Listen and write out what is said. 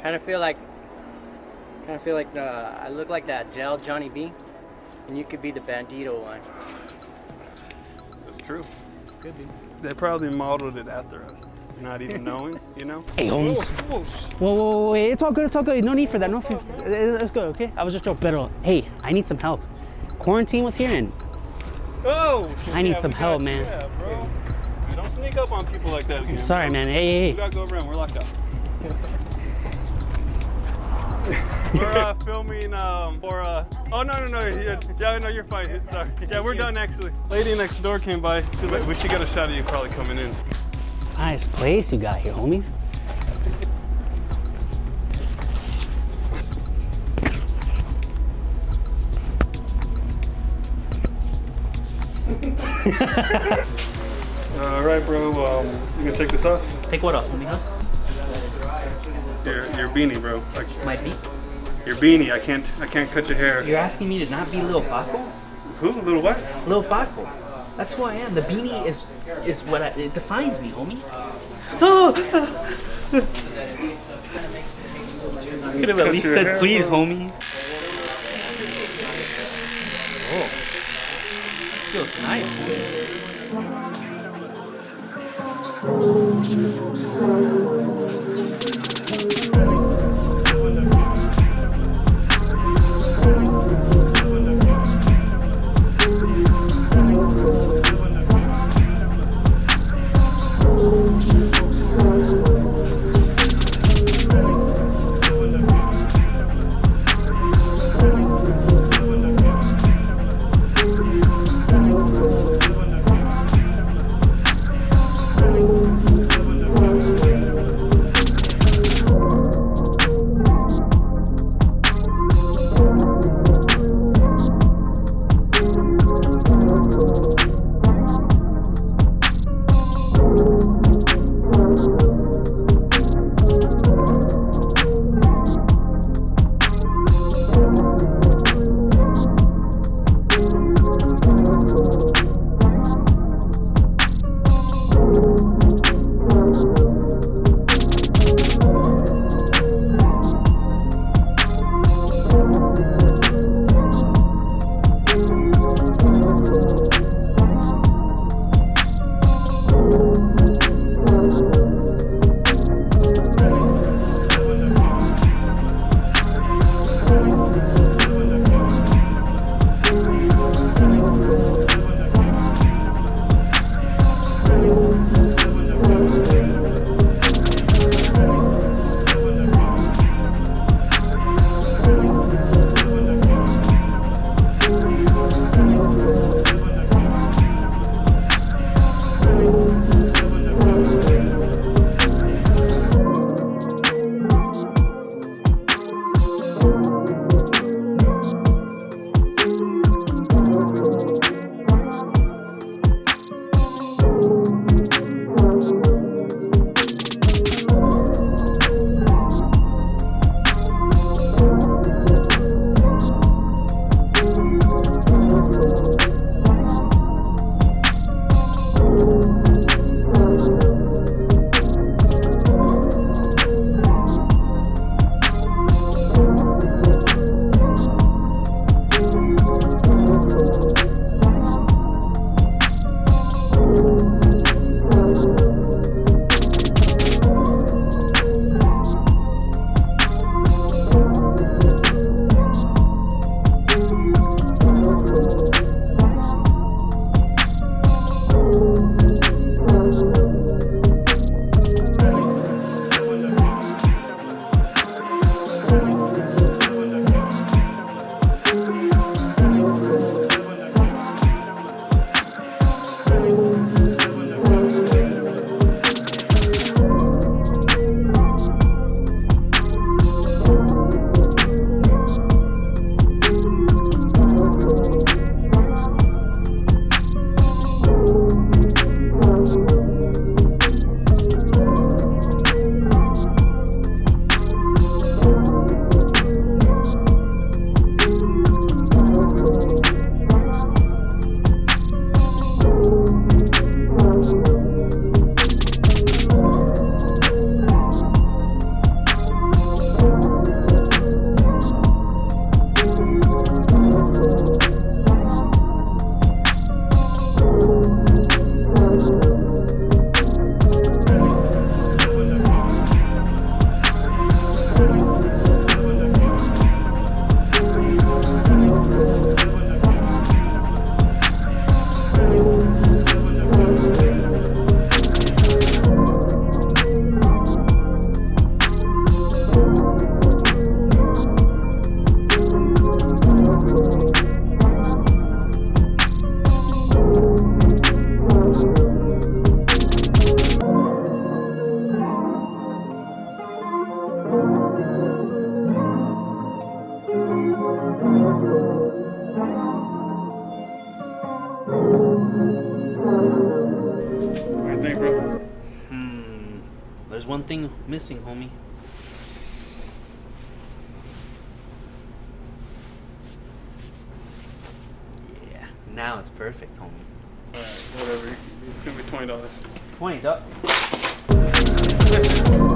Kind of feel like I look like that gel Johnny B, and you could be the Bandito one. That's true. Could be. They probably modeled it after us, not even knowing, you know? Hey, homies. Whoa, wait, it's all good, it's all good. No need for that, it's good, okay? I was just joking, but hey, I need some help. Quarantine was here and I need some help, man. Yeah, bro. Don't sneak up on people like that again. I'm sorry, man. Hey. We gotta go around, we're locked up. We're filming for oh no, yeah, no, you're fine. Sorry. Yeah, we're done actually. Lady next door came by. She was like, we should get a shot of you probably coming in. Nice place you got here, homies. All right, bro. You gonna take this off? Take what off, homie, huh? Your beanie, bro. Like My beat? your beanie. I can't cut your hair. You're asking me to not be Lil Paco? Who? Little what? Lil Paco. That's who I am. The beanie is what it defines me, homie. Oh! Could have at least said hair, please, bro. homie. Oh. Feels nice. What do you think, bro? There's one thing missing, homie. Yeah, now it's perfect, homie. Alright, whatever. It's gonna be $20. $20.